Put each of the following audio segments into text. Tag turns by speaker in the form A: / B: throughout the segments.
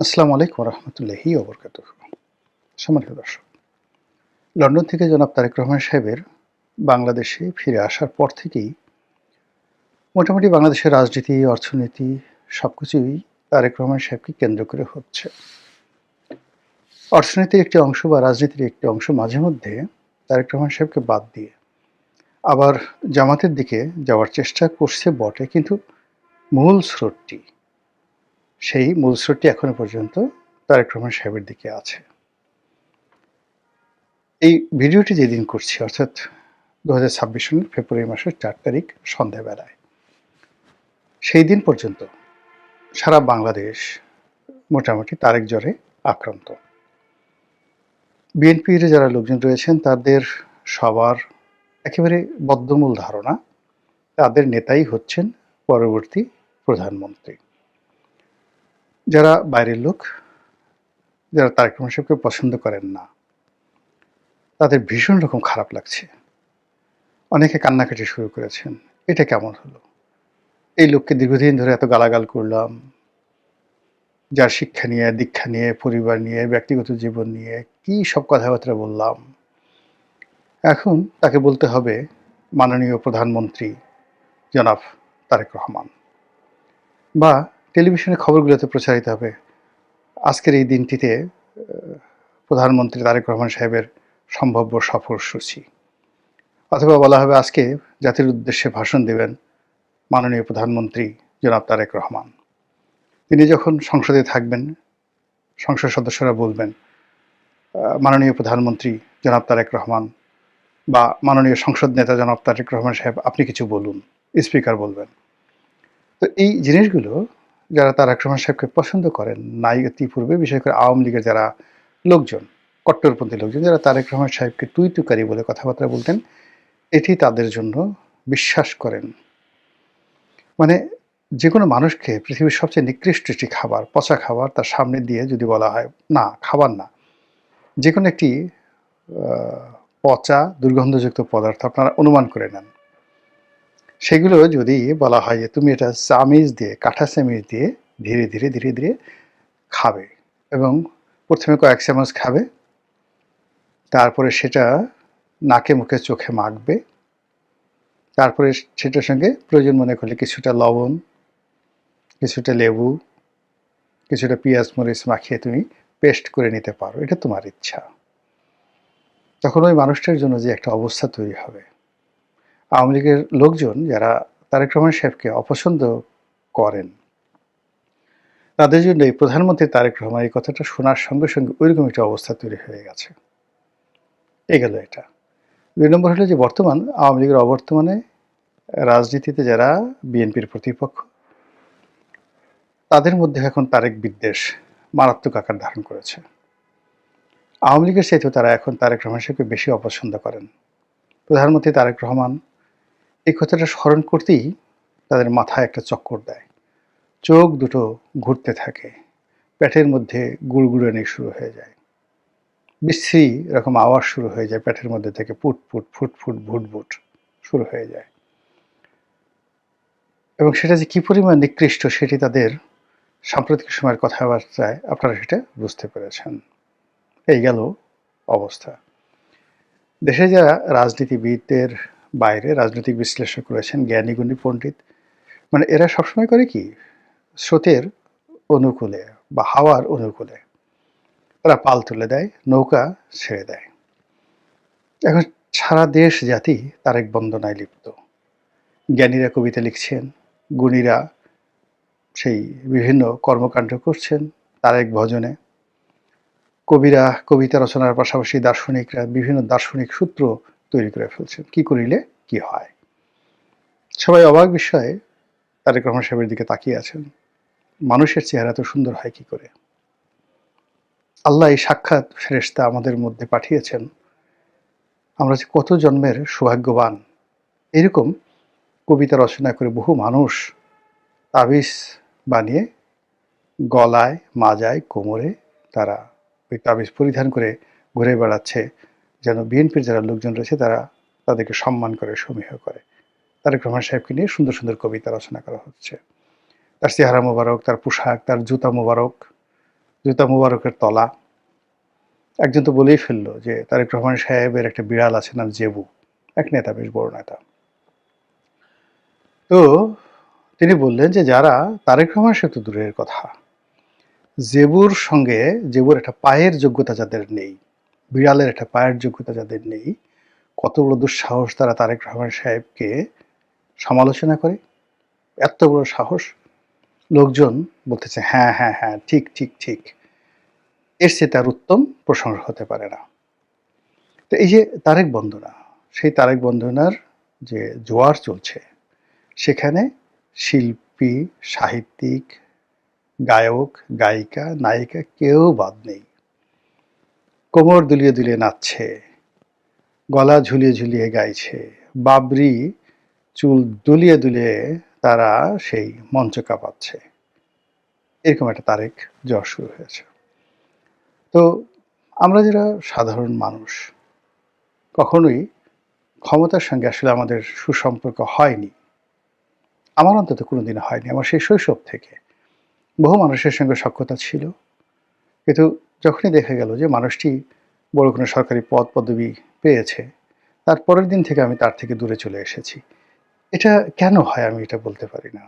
A: আসসালামু আলাইকুম রহমতুল্লাহি ওবরকাতুহ। সম্মানিত দর্শক, লন্ডন থেকে জনাব তারেক রহমান সাহেবের বাংলাদেশে ফিরে আসার পর থেকেই মোটামুটি বাংলাদেশের রাজনীতি, অর্থনীতি সবকিছুই তারেক রহমান সাহেবকে কেন্দ্র করে হচ্ছে। অর্থনীতির একটি অংশ বা রাজনীতির একটি অংশ মাঝে মধ্যে তারেক রহমান সাহেবকে বাদ দিয়ে আবার জামাতের দিকে যাওয়ার চেষ্টা করছে বটে, কিন্তু মূল স্রোতটি মূল স্রোতটি এখনো পর্যন্ত তারেক রহমান সাহেবের দিকে আছে। এই ভিডিওটি যেদিন করছি অর্থাৎ ২০২৬ সালের ফেব্রুয়ারি মাসের ৪ তারিখ সন্ধ্যাবেলায়, সেই দিন পর্যন্ত সারা বাংলাদেশ মোটামুটি তারেক জ্বরে আক্রান্ত। বিএনপির যারা লোকজন রয়েছেন তাদের সবার একেবারে বদ্ধমূল ধারণা তাদের নেতাই হচ্ছেন পরবর্তী প্রধানমন্ত্রী। যারা বাইরের লোক, যারা তারেক রহমান সাহেবকে পছন্দ করেন না, তাদের ভীষণ রকম খারাপ লাগছে। অনেকে কান্নাকাটি শুরু করেছেন, এটা কেমন হলো? এই লোককে দীর্ঘদিন ধরে এত গালাগাল করলাম, যার শিক্ষা নিয়ে, দীক্ষা নিয়ে, পরিবার নিয়ে, ব্যক্তিগত জীবন নিয়ে কি সব কথাবার্তা বললাম, এখন তাকে বলতে হবে মাননীয় প্রধানমন্ত্রী জনাব তারেক রহমান, বা টেলিভিশনের খবরগুলোতে প্রচারিত হবে আজকের এই দিনটিতে প্রধানমন্ত্রী তারেক রহমান সাহেবের সম্ভাব্য সফরসূচি, অথবা বলা হবে আজকে জাতির উদ্দেশ্যে ভাষণ দেবেন মাননীয় প্রধানমন্ত্রী জনাব তারেক রহমান। তিনি যখন সংসদে থাকবেন, সংসদ সদস্যরা বলবেন মাননীয় প্রধানমন্ত্রী জনাব তারেক রহমান বা মাননীয় সংসদ নেতা জনাব তারেক রহমান সাহেব, আপনি কিছু বলুন, স্পিকার বলবেন। তো এই জিনিসগুলো যারা তারেক রহমান সাহেবকে পছন্দ করেন নাই ইতিপূর্বে, বিশেষ করে আওয়ামী লীগের যারা লোকজন, কট্টরপন্থী লোকজন, যারা তারেক রহমান সাহেবকে তুই তুকারি বলে কথাবার্তা বলতেন, এটি তাদের জন্য বিশ্বাস করেন। মানে যে কোনো মানুষকে পৃথিবীর সবচেয়ে নিকৃষ্ট একটি খাবার, পচা খাবার তার সামনে দিয়ে যদি বলা হয় না খাবার না, যে কোনো একটি পচা দুর্গন্ধযুক্ত পদার্থ আপনারা অনুমান করে নেন, সেগুলো যদি বলা হয় যে তুমি এটা চামিচ দিয়ে, কাঁঠা চামিচ দিয়ে ধীরে ধীরে ধীরে ধীরে খাবে, এবং প্রথমে কয়েক চামচ খাবে, তারপরে সেটা নাকে মুখে চোখে মাখবে, তারপরে সেটার সঙ্গে প্রয়োজন মনে করলে কিছুটা লবণ, কিছুটা লেবু, কিছুটা পেঁয়াজ মরিচ মাখিয়ে তুমি পেস্ট করে নিতে পারো, এটা তোমার ইচ্ছা। তখন ওই মানুষটার জন্য যে একটা অবস্থা তৈরি হবে, আওয়ামী লীগের লোকজন যারা তারেক রহমান সাহেবকে অপছন্দ করেন, তাদের জন্য এই প্রধানমন্ত্রী তারেক রহমান এই কথাটা শোনার সঙ্গে সঙ্গে ওইরকম একটা অবস্থা তৈরি হয়ে গেছে। গেল এটা। ২ নম্বর হলো যে বর্তমান আওয়ামী লীগের অবর্তমানে রাজনীতিতে যারা বিএনপির প্রতিপক্ষ, তাদের মধ্যে এখন তারেক বিদ্বেষ মারাত্মক আকার ধারণ করেছে। আওয়ামী লীগের চাইতেও তারা এখন তারেক রহমান সাহেবকে বেশি অপছন্দ করেন। প্রধানমন্ত্রী তারেক রহমান এই কথাটা স্মরণ করতেই তাদের মাথায় একটা চক্কর দেয়, চোখ দুটো ঘুরতে থাকে, পেটের মধ্যে গুড়গুড়ানি শুরু হয়ে যায়, বিশ্রী এরকম আওয়াজ শুরু হয়ে যায়, পেটের মধ্যে থেকে পুটপুট ফুটফুট ভুটভুট শুরু হয়ে যায়, এবং সেটা যে কি পরিমাণ নিকৃষ্ট সেটি তাদের সাম্প্রতিক সময়ের কথাবার্তায় আপনারা সেটা বুঝতে পেরেছেন। এই গেল অবস্থা। দেশে যারা রাজনীতিবিদদের বাইরে রাজনৈতিক বিশ্লেষক রয়েছেন, জ্ঞানীগুণী পণ্ডিত, মানে এরা সবসময় করে কি, স্রোতের অনুকূলে বা হাওয়ার অনুকূলে তারা পাল তুলে দেয়, নৌকা ছেড়ে দেয়। এখন সারা দেশ জাতি তারেক বন্দনায় লিপ্ত। জ্ঞানীরা কবিতা লিখছেন, গুণীরা সেই বিভিন্ন কর্মকাণ্ড করছেন তারেক ভজনে, কবিরা কবিতা রচনার পাশাপাশি দার্শনিকরা বিভিন্ন দার্শনিক সূত্র তৈরি করে ফেলছেন, কি করিলে কি হয়। সবাই অবাক বিষয়ে তারেক রহমান সাহেবের দিকে তাকিয়ে আছেন, মানুষের চেহারা তো সুন্দর হয় কি করে? আল্লাহ এই সাক্ষাৎ ফেরেশতা আমাদের মধ্যে পাঠিয়েছেন, আমরা যে কত জন্মের সৌভাগ্যবান। এরকম কবিতা রচনা করে বহু মানুষ তাবিজ বানিয়ে গলায়, মাজায়, কোমরে তারা ওই তাবিজ পরিধান করে ঘুরে বেড়াচ্ছে, যেন বিএনপির যারা লোকজন রয়েছে তারা তাদেরকে সম্মান করে, সমীহ করে। তারেক রহমান সাহেবকে নিয়ে সুন্দর সুন্দর কবিতা রচনা করা হচ্ছে, তার চেহারা মোবারক, তার পোশাক, তার জুতা মোবারক, জুতা মুবারকের তলা। একজন তো বলেই ফেলল যে তারেক রহমান সাহেবের একটা বিড়াল আছে নাম জেবু, এক নেতা, বেশ বড় নেতা। তো তিনি বললেন যে যারা, তারেক রহমান সে তো দূরের কথা, জেবুর একটা পায়ের যোগ্যতা যাদের নেই, বিড়ালের একটা পায়ের যোগ্যতা যাদের নেই, কত বড় দুঃসাহস তারা তারেক রহমান সাহেবকে সমালোচনা করে। এত বড় সাহস! লোকজন বলতেছে হ্যাঁ হ্যাঁ হ্যাঁ, ঠিক ঠিক ঠিক, এর চেয়ে তার উত্তম প্রশংসা হতে পারে না। তো এই যে তারেক বন্দনা, সেই তারেক বন্দনার যে জোয়ার চলছে, সেখানে শিল্পী, সাহিত্যিক, গায়ক, গায়িকা, নায়িকা কেউ বাদ নেই। কোমর দুলিয়ে দুলিয়ে নাচছে, গলা ঝুলিয়ে ঝুলিয়ে গাইছে, বাবরি চুল দুলিয়ে দুলিয়ে তারা সেই মঞ্চ কাঁপাচ্ছে। এরকম একটা তারেক জ্বর শুরু হয়েছে। তো আমরা যারা সাধারণ মানুষ, কখনোই ক্ষমতার সঙ্গে আসলে আমাদের সুসম্পর্ক হয়নি। আমার অন্তত কোনোদিন হয়নি। আমার সেই শৈশব থেকে বহু মানুষের সঙ্গে সখ্যতা ছিল। কিন্তু যখনই দেখা গেল যে মানুষটি বড় কোনো সরকারি পদ পদবি পেয়েছে, তার পরের দিন থেকে আমি তার থেকে দূরে চলে এসেছি। এটা কেন হয় আমি এটা বলতে পারি না।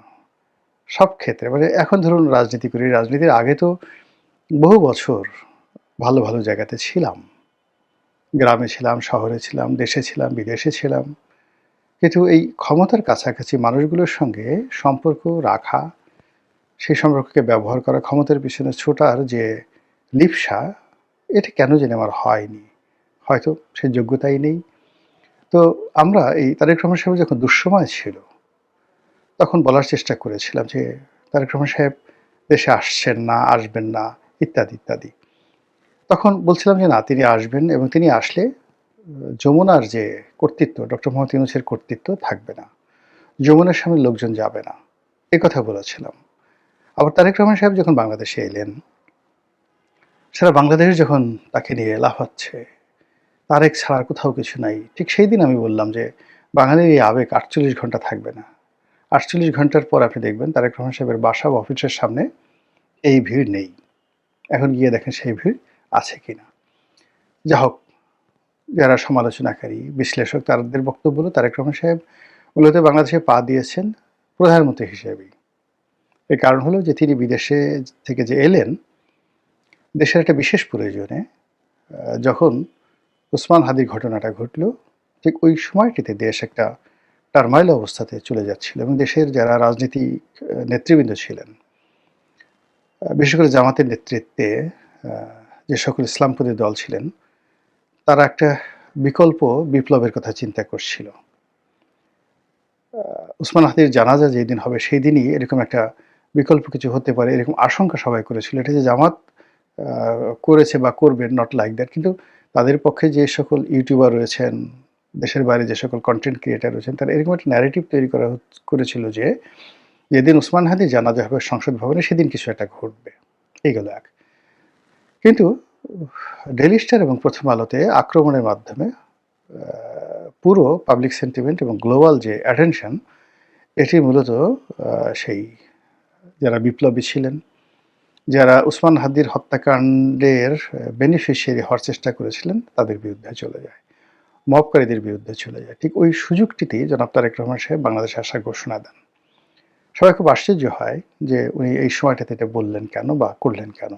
A: সব ক্ষেত্রে মানে এখন ধরুন রাজনীতি করি, রাজনীতির আগে তো বহু বছর ভালো, ভালো জায়গাতে ছিলাম। গ্রামে ছিলাম, শহরে ছিলাম, দেশে ছিলাম, বিদেশে ছিলাম। কিন্তু এই ক্ষমতার কাছাকাছি মানুষগুলোর সঙ্গে সম্পর্ক রাখা, সেই সম্পর্ককে ব্যবহার করা, ক্ষমতার পিছনে ছোটার যে লিপ্সা, এটা কেন জানি আমার হয়নি। হয়তো সেই যোগ্যতাই নেই। তো আমরা এই তারেক রহমান সাহেবের যখন দুঃসময় ছিল, তখন বলার চেষ্টা করেছিলাম যে তারেক রহমান সাহেব দেশে আসছেন না, আসবেন না, ইত্যাদি ইত্যাদি। তখন বলছিলাম যে না, তিনি আসবেন এবং তিনি আসলে যমুনার যে কর্তৃত্ব, ডক্টর মোহাম্মদ ইউনূসের কর্তৃত্ব থাকবে না। যমুনার সামনে লোকজন যাবে না। এ কথা বলেছিলাম। আবার তারেক রহমান সাহেব যখন বাংলাদেশে এলেন, সারা বাংলাদেশ যখন তাকে নিয়ে লাফাচ্ছে, তারেক ছাড়া আর কোথাও কিছু নাই। ঠিক সেই দিন আমি বললাম যে বাঙালির এই আবেগ ৪৮ ঘন্টা থাকবে না। ৪৮ ঘন্টার পর আপনি দেখবেন তারেক রহমান সাহেবের বাসা বা অফিসের সামনে এই ভিড় নেই। এখন গিয়ে দেখেন সেই ভিড় আছে কিনা। যা হোক, যারা সমালোচনাকারী, বিশ্লেষক, তাদের বক্তব্য হলো তারেক রহমান সাহেব মূলত বাংলাদেশে পা দিয়েছেন প্রধানমন্ত্রী হিসেবেই। এর কারণ হলো যে তিনি বিদেশে থেকে যে এলেন, দেশের একটা বিশেষ প্রয়োজনে, যখন ওসমান হাদির ঘটনাটা ঘটল, ঠিক ওই সময়টিতে দেশ একটা টারমাইল অবস্থাতে চলে যাচ্ছিল এবং দেশের যারা রাজনীতিক নেতৃবৃন্দ ছিলেন, বিশেষ করে জামাতের নেতৃত্বে যে সকল ইসলামপন্থী দল ছিলেন, তারা একটা বিকল্প বিপ্লবের কথা চিন্তা করছিল। ওসমান হাদির জানাজা যেদিন হবে সেই দিনই এরকম একটা বিকল্প কিছু হতে পারে, এরকম আশঙ্কা সবাই করেছিল। এটা যে জামাত করেছে বা করবে, নট লাইক দ্যাট। কিন্তু তাদের পক্ষে যে সকল ইউটিউবার রয়েছেন, দেশের বাইরে যে সকল কন্টেন্ট ক্রিয়েটার রয়েছেন, তারা এরকম একটা ন্যারেটিভ তৈরি করেছিল যে যেদিন ওসমান হাদির জানাজা হবে সংসদ ভবনে, সেদিন কিছু একটা ঘটবে। এই গেল এক। কিন্তু ডেইলি স্টার এবং প্রথম আলোতে আক্রমণের মাধ্যমে পুরো পাবলিক সেন্টিমেন্ট এবং গ্লোবাল যে অ্যাটেনশন, এটি মূলত সেই যারা বিপ্লবী ছিলেন, যারা উসমান হাদির হত্যাকাণ্ডের বেনিফিশিয়ারি হওয়ার চেষ্টা করেছিলেন, তাদের বিরুদ্ধে চলে যায়, মবকারীদের বিরুদ্ধে চলে যায়। ঠিক ওই সুযোগটিতেই জনাব তারেক রহমান সাহেব বাংলাদেশে আসার ঘোষণা দেন। সবাই খুব আশ্চর্য হয় যে উনি এই সময়টাতে এটা বললেন কেন বা করলেন কেন।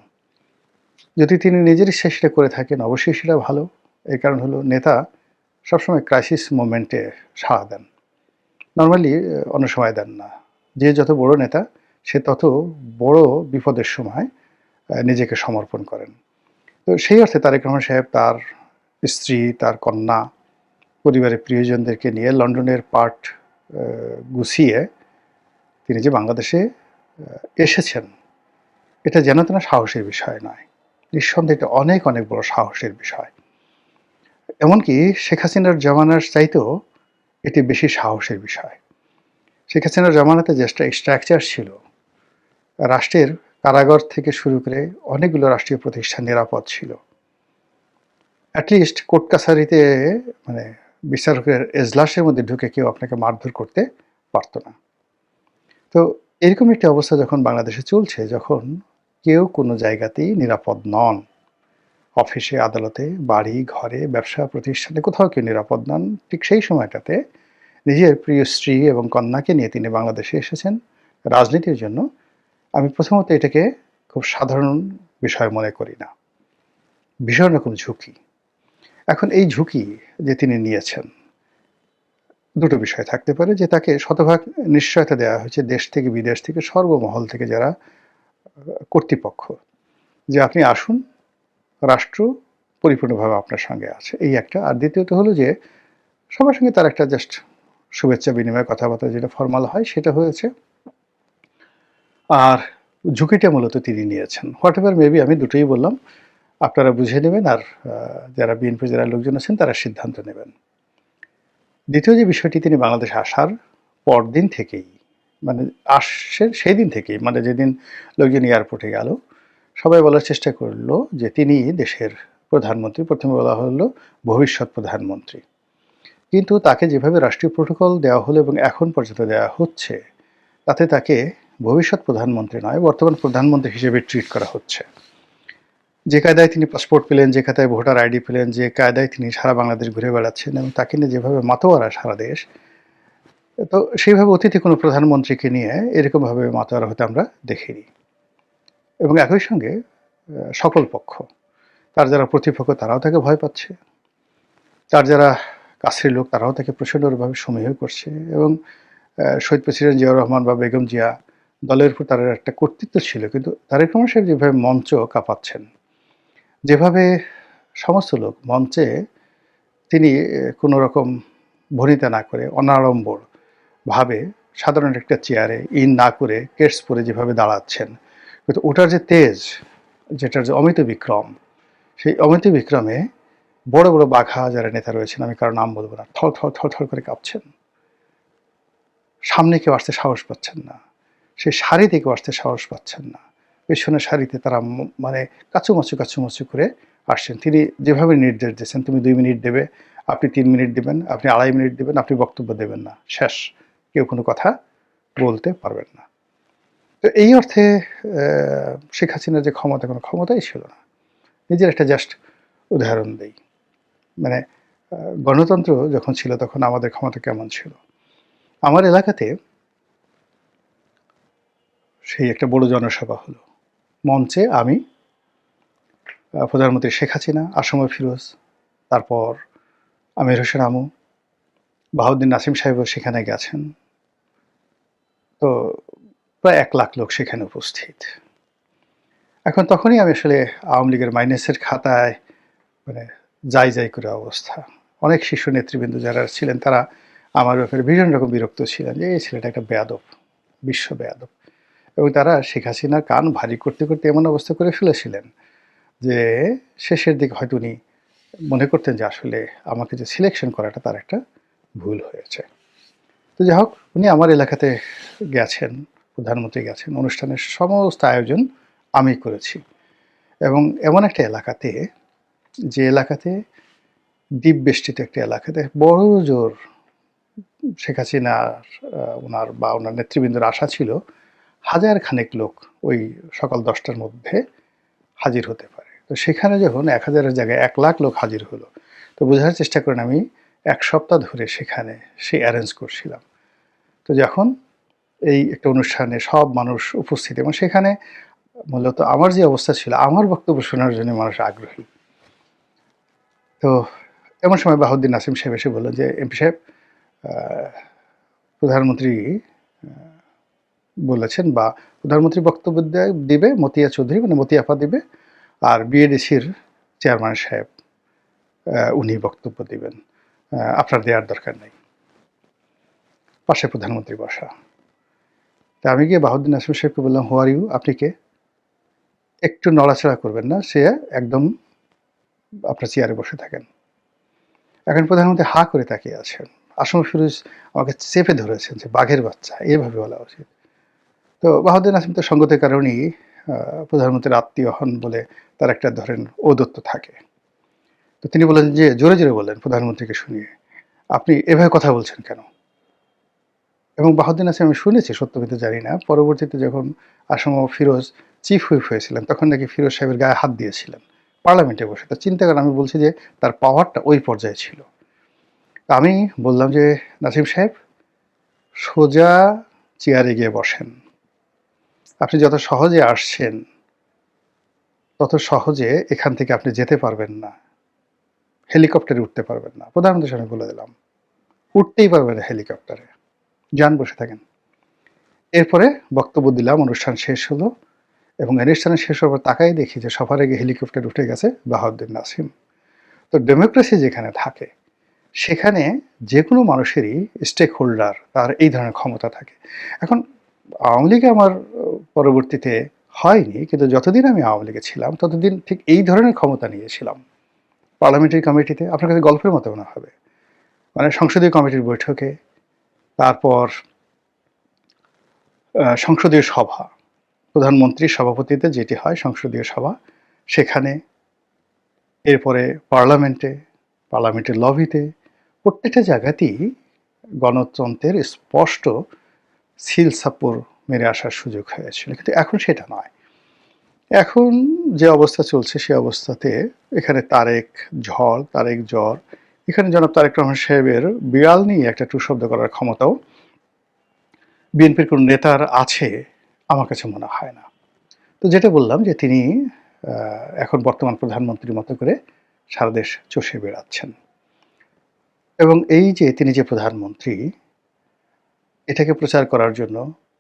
A: যদি তিনি নিজের ইচ্ছায় সেটা করে থাকেন, অবশ্যই সেটা ভালো। এর কারণ হলো নেতা সবসময় ক্রাইসিস মোমেন্টে সাড়া দেন, নর্মালি অন্য সময় দেন না। যে যত বড় নেতা, সে তত বড় বিপদের সময় নিজেকে সমর্পণ করেন। তো সেই অর্থে তারেক রহমান সাহেব তার স্ত্রী, তার কন্যা, পরিবারের প্রিয়জনদেরকে নিয়ে লন্ডনের পার্ট গুছিয়ে তিনি যে বাংলাদেশে এসেছেন, এটা যেন তেন সাহসের বিষয় নয়। নিঃসন্দেহে এটা অনেক অনেক বড় সাহসের বিষয়। এমনকি শেখ হাসিনার জমানার চাইতেও এটি বেশি সাহসের বিষয়। শেখ হাসিনার জমানাতে যে স্ট্রাকচার ছিল, রাষ্ট্রের কারাগার থেকে শুরু করে অনেকগুলো রাষ্ট্রীয় প্রতিষ্ঠান নিরাপদ ছিল। অ্যাটলিস্ট কোর্ট কাছারিতে মানে বিচারকের এজলাসের মধ্যে ঢুকে কেউ আপনাকে মারধর করতে পারত না। তো এরকম একটি অবস্থা যখন বাংলাদেশে চলছে, যখন কেউ কোনো জায়গাতেই নিরাপদ নন। অফিসে, আদালতে, বাড়ি, ঘরে, ব্যবসা প্রতিষ্ঠানে কোথাও কেউ নিরাপদ নন। ঠিক সেই সময়টাতে নিজের প্রিয় স্ত্রী এবং কন্যাকে নিয়ে তিনি বাংলাদেশে এসেছেন রাজনীতির জন্য। আমি প্রথমত এটাকে খুব সাধারণ বিষয় মনে করি না। ভীষণ রকম ঝুঁকি। এখন এই ঝুঁকি যে তিনি নিয়েছেন, দুটো বিষয় থাকতে পারে যে তাকে শতভাগ নিশ্চয়তা দেওয়া হয়েছে দেশ থেকে বিদেশ থেকে সর্বমহল থেকে যারা কর্তৃপক্ষ, যে আপনি আসুন, রাষ্ট্র পরিপূর্ণভাবে আপনার সঙ্গে আছে, এই একটা। আর দ্বিতীয়ত হলো যে সবার সঙ্গে তার একটা জাস্ট শুভেচ্ছা বিনিময় কথাবার্তা যেটা ফর্মাল হয় সেটা হয়েছে। আর ঝুঁকিটা মূলত তিনি নিয়েছেন। হোয়াট এভার মেবি, আমি দুটোই বললাম, আপনারা বুঝে নেবেন। আর যারা বিএনপির যারা লোকজন আছেন তারা সিদ্ধান্ত নেবেন। দ্বিতীয় যে বিষয়টি, তিনি বাংলাদেশে আসার পরদিন থেকেই, মানে আসছেন সেই দিন থেকেই, মানে যেদিন লোকজন এয়ারপোর্টে গেল, সবাই বলার চেষ্টা করলো যে তিনি দেশের প্রধানমন্ত্রী। প্রথমে বলা হলো ভবিষ্যৎ প্রধানমন্ত্রী, কিন্তু তাকে যেভাবে রাষ্ট্রীয় প্রোটোকল দেওয়া হলো এবং এখন পর্যন্ত দেওয়া হচ্ছে, তাতে তাকে ভবিষ্যৎ প্রধানমন্ত্রী নয়, বর্তমান প্রধানমন্ত্রী হিসেবে ট্রিট করা হচ্ছে। যে কায়দায় তিনি পাসপোর্ট পেলেন, যে কায়দায় ভোটার আইডি পেলেন, যে কায়দায় তিনি সারা বাংলাদেশ ঘুরে বেড়াচ্ছেন এবং তাকে নিয়ে যেভাবে মাতোয়ারা সারা দেশ, তো সেইভাবে অতীতে কোনো প্রধানমন্ত্রীকে নিয়ে এরকমভাবে মাতোয়ারা হতে আমরা দেখিনি। এবং একই সঙ্গে সকল পক্ষ, তার যারা প্রতিপক্ষ তারাও তাকে ভয় পাচ্ছে, তার যারা কাছের লোক তারাও তাকে প্রচণ্ডভাবে সমীহ করছে। এবং শহীদ প্রেসিডেন্ট জিয়াউর রহমান বা বেগম জিয়া, দলের উপর তার একটা কর্তৃত্ব ছিল, কিন্তু তারেক রহমান সাহেব যেভাবে মঞ্চ কাঁপাচ্ছেন, যেভাবে সমস্ত লোক মঞ্চে তিনি কোনো রকম ভনিতা না করে অনাড়ম্বর ভাবে সাধারণ একটা চেয়ারে ইন না করে কেটস পরে যেভাবে দাঁড়াচ্ছেন, কিন্তু ওটার যে তেজ, যেটার যে অমিত বিক্রম, সেই অমিত বিক্রমে বড় বড় বাঘা যারা নেতা রয়েছেন, আমি কারো নাম বলবো না, থর থর থর থর করে কাঁপছেন। সামনে কেউ আসতে সাহস পাচ্ছেন না, সেই সারিতে কেউ আসতে সাহস পাচ্ছেন না, পেছনের সারিতে তারা মানে কাচুমাচু কাচুমাচু করে আসছেন। তিনি যেভাবে নির্দেশ দিয়েছেন, তুমি 2 মিনিট দেবে, আপনি 3 মিনিট দেবেন, আপনি 2.5 মিনিট দেবেন, আপনি বক্তব্য দেবেন না, শেষ, কেউ কোনো কথা বলতে পারবেন না। তো এই অর্থে শেখ হাসিনার যে ক্ষমতা, কোনো ক্ষমতাই ছিল না। নিজের একটা জাস্ট উদাহরণ দেই, মানে গণতন্ত্র যখন ছিল তখন আমাদের ক্ষমতা কেমন ছিল। আমার এলাকাতে সেই একটা বড় জনসভা হলো, মঞ্চে আমি, প্রধানমন্ত্রী শেখ হাসিনা, আসমা ফিরোজ, তারপর আমির হোসেন আমু, বাহাউদ্দিন নাসিম সাহেবও সেখানে গেছেন। তো প্রায় 1 লাখ লোক সেখানে উপস্থিত। এখন তখনই আমি আসলে আওয়ামী লীগের মাইনাসের খাতায় মানে যাই যাই করে অবস্থা। অনেক শীর্ষ নেতৃবৃন্দ যারা ছিলেন তারা আমার ব্যাপারে ভীষণ রকম বিরক্ত ছিলেন যে এই ছেলেটা একটা বেয়াদব, বিশ্ব বেয়াদব। এবং তারা শেখ হাসিনার কান ভারী করতে করতে এমন অবস্থা করে ফেলেছিলেন যে শেষের দিকে হয়তো উনি মনে করতেন যে আসলে আমাকে যে সিলেকশন করাটা তার একটা ভুল হয়েছে। তো যাই হোক, উনি আমার এলাকাতে গেছেন, প্রধানমন্ত্রী গেছেন, অনুষ্ঠানের সমস্ত আয়োজন আমি করেছি। এবং এমন একটা এলাকাতে, যে এলাকাতে দ্বীপ বেষ্টিত একটা এলাকাতে বড় জোর শেখ হাসিনার ওনার বা ওনার নেতৃবৃন্দের আশা ছিল 1000 খানেক লোক ওই সকাল 10টার মধ্যে হাজির হতে পারে। তো সেখানে যখন 1000-এর জায়গায় 1 লাখ লোক হাজির হলো, তো বোঝার চেষ্টা করেন আমি 1 সপ্তাহ ধরে সেখানে সেই অ্যারেঞ্জ করছিলাম। তো যখন এই একটা অনুষ্ঠানে সব মানুষ উপস্থিত এবং সেখানে মূলত আমার যে অবস্থা ছিল, আমার বক্তব্য শোনার জন্য মানুষ আগ্রহী। তো এমন সময় বাহাউদ্দিন নাসিম সাহেব এসে বললেন যে, এমপি সাহেব, প্রধানমন্ত্রী বলেছেন বা প্রধানমন্ত্রী বক্তব্য দিবে মতিয়া চৌধুরী, মানে মতিয়া আপা দিবে, আর বিএডিসির চেয়ারম্যান সাহেব উনি বক্তব্য দিবেন, আপনার দেওয়ার দরকার নেই। পাশে প্রধানমন্ত্রী বসা। তা আমি গিয়ে বাহাউদ্দিন নাসিম সাহেবকে বললাম, হু আর ইউ, আপনি কে? একটু নড়াচড়া করবেন না, সে একদম আপনার চেয়ারে বসে থাকেন। এখন প্রধানমন্ত্রী হা করে তাকিয়ে আছেন। আসমা ফিরোজ আমাকে চেপে ধরেছেন যে বাঘের বাচ্চা, এভাবে বলা উচিত। তো বাহাউদ্দিন নাসিম তো সঙ্গতের কারণেই প্রধানমন্ত্রীর আত্মীয় হন বলে তার একটা ধরেন ঔদ্ধত্য থাকে। তো তিনি বললেন যে, জোরে জোরে বললেন প্রধানমন্ত্রীকে শুনিয়ে, আপনি এভাবে কথা বলছেন কেন? এবং বাহাউদ্দিন নাসিম, আমি শুনেছি সত্য কিন্তু জানি না, পরবর্তীতে যখন আসমা ফিরোজ চিফ হুইপ হয়েছিলেন, তখন নাকি ফিরোজ সাহেবের গায়ে হাত দিয়েছিলেন পার্লামেন্টে বসে। তো চিন্তা করেন, আমি বলছি যে তার পাওয়ারটা ওই পর্যায়ে ছিল। আমি বললাম যে, নাসিম সাহেব, সোজা চেয়ারে গিয়ে বসেন। আপনি যত সহজে আসছেন তত সহজে এখান থেকে আপনি যেতে পারবেন না, হেলিকপ্টারে উঠতে পারবেন না। প্রধানমন্ত্রীর সামনে বলে দিলাম, উঠতেই পারবেন না হেলিকপ্টারে, যান বসে থাকেন। এরপরে বক্তব্য দিলাম, অনুষ্ঠান শেষ হলো এবং অনুষ্ঠানের শেষ হওয়ার পর তাকাই দেখি যে সবার আগে হেলিকপ্টার উঠে গেছে বাহাউদ্দিন নাসিম। তো ডেমোক্রেসি যেখানে থাকে সেখানে যে কোনো মানুষেরই স্টেক হোল্ডার, তার এই ধরনের ক্ষমতা থাকে। এখন আওয়ামী লীগে আমার পরবর্তীতে হয়নি, কিন্তু যতদিন আমি আওয়ামী লীগে ছিলাম ততদিন ঠিক এই ধরনের ক্ষমতা নিয়েছিলাম। পার্লামেন্টারি কমিটিতে, আপনার কাছে গল্পের মতো মনে হবে, মানে সংসদীয় কমিটির বৈঠকে, তারপর সংসদীয় সভা, প্রধানমন্ত্রীর সভাপতিতে যেটি হয় সংসদীয় সভা, সেখানে, এরপরে পার্লামেন্টের লবিতে, প্রত্যেকটা জায়গাতেই গণতন্ত্রের স্পষ্ট সিল সাপোর মেরে আসার সুযোগ হয়েছিল। কিন্তু এখন সেটা নয়। এখন যে অবস্থা চলছে সে অবস্থাতে এখানে তারেক ঝড়, তারেক জ্বর, এখানে জনাব তারেক রহমান সাহেবের বিড়াল নিয়ে একটা টু শব্দ করার ক্ষমতাও বিএনপির কোন নেতার আছে আমার কাছে মনে হয় না। তো যেটা বললাম যে তিনি এখন বর্তমান প্রধানমন্ত্রীর মতো করে সারা দেশ চষে বেড়াচ্ছেন, এবং এই যে তিনি যে প্রধানমন্ত্রী, এটাকে প্রচার করার জন্য,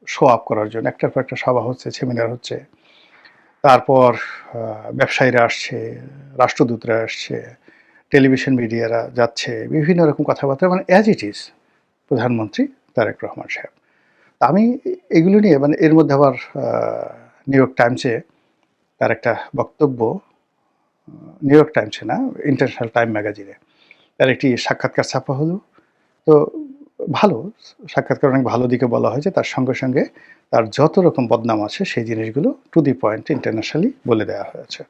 A: শো আপ করার জন্য একটার পর একটা সভা হচ্ছে, সেমিনার হচ্ছে, তারপর ব্যবসায়ীরা আসছে, রাষ্ট্রদূতরা আসছে, টেলিভিশন মিডিয়ারা যাচ্ছে, বিভিন্ন রকম কথাবার্তা, মানে অ্যাজ ইট ইজ প্রধানমন্ত্রী তারেক রহমান সাহেব। আমি এগুলো নিয়ে, মানে এর মধ্যে আবার নিউ ইয়র্ক টাইমসে তার একটা বক্তব্য, নিউ ইয়র্ক টাইমসে না, ইন্টারন্যাশনাল টাইম ম্যাগাজিনে তার একটি সাক্ষাৎকার ছাপা হলো। তো ভালো সাক্ষাৎকার, অনেক ভালো দিকে বলা হয়েছে, তার সঙ্গে সঙ্গে তার যত রকম বদনাম আছে সেই জিনিসগুলো টু দি পয়েন্ট ইন্টারন্যাশনালি বলে দেওয়া হয়েছে।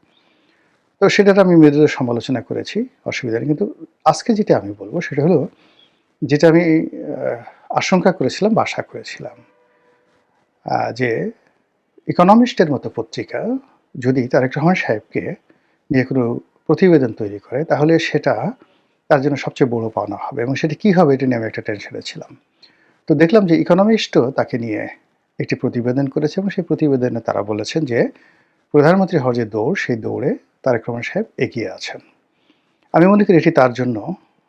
A: তো সেটার আমি মৃদু সমালোচনা করেছি, অসুবিধা নেই। কিন্তু আজকে যেটা আমি বলবো সেটা হলো, যেটা আমি আশঙ্কা করেছিলাম বা আশা করেছিলাম, যে ইকোনমিস্টের মতো পত্রিকা যদি তারেক রহমান সাহেবকে নিয়ে কোনো প্রতিবেদন তৈরি করে, তাহলে সেটা তার জন্য সবচেয়ে বড় পাওনা হবে, এবং সেটা কী হবে এটা নিয়ে আমি একটা টেনশনে ছিলাম। তো দেখলাম যে ইকোনমিস্টও তাকে নিয়ে একটি প্রতিবেদন করেছে, এবং সেই প্রতিবেদনে তারা বলেছেন যে প্রধানমন্ত্রী হওয়ার যে দৌড়, সেই দৌড়ে তারেক রহমান সাহেব এগিয়ে আছেন। আমি মনে করি এটি তার জন্য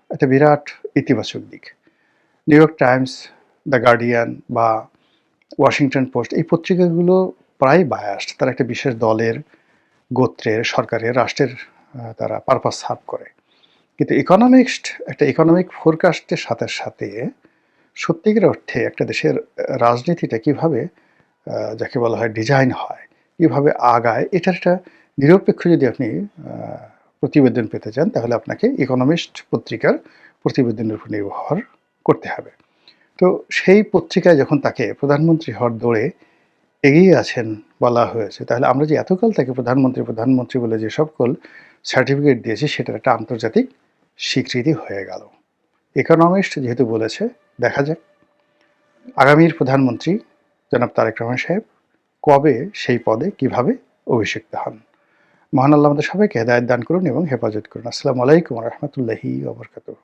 A: একটা বিরাট ইতিবাচক দিক। New York Times, the guardian বা ওয়াশিংটন পোস্ট, এই পত্রিকাগুলো প্রায় বায়াসড, তারা একটা বিশেষ দলের, গোত্রের, সরকারের, রাষ্ট্রের তারা পারপাস সার্ভ করে। কিন্তু ইকোনমিস্ট একটা ইকোনমিক ফোরকাস্টের সাথে সাথে সত্যিকার অর্থে একটা দেশের রাজনীতিটা কিভাবে, যাকে বলা হয় ডিজাইন হয়, কিভাবে আগায়, এটার একটা নিরপেক্ষ যদি আপনি প্রতিবেদন পেতে চান, তাহলে আপনাকে ইকোনমিস্ট পত্রিকার প্রতিবেদনের উপর নির্ভর করতে হবে। তো সেই পত্রিকায় যখন তাকে প্রধানমন্ত্রী হওয়ার দৌড়ে এগিয়ে আছেন বলা হয়েছে, তাহলে আমরা যে এতকাল তাকে প্রধানমন্ত্রী বলে যে সকল সার্টিফিকেট দিয়েছি, সেটার একটা আন্তর্জাতিক স্বীকৃতি হয়ে গেল। ইকোনমিস্ট যেহেতু বলেছে, দেখা যাক আগামীর প্রধানমন্ত্রী জনাব তারেক রহমান সাহেব কবে সেই পদে কিভাবে অভিষিক্ত হন। মহান আল্লাহ আমাদের সবাইকে হেদায়েত দান করুন এবং হেফাজত করুন। আসসালামু আলাইকুম ওয়া রাহমাতুল্লাহি ওয়া বারাকাতুহু।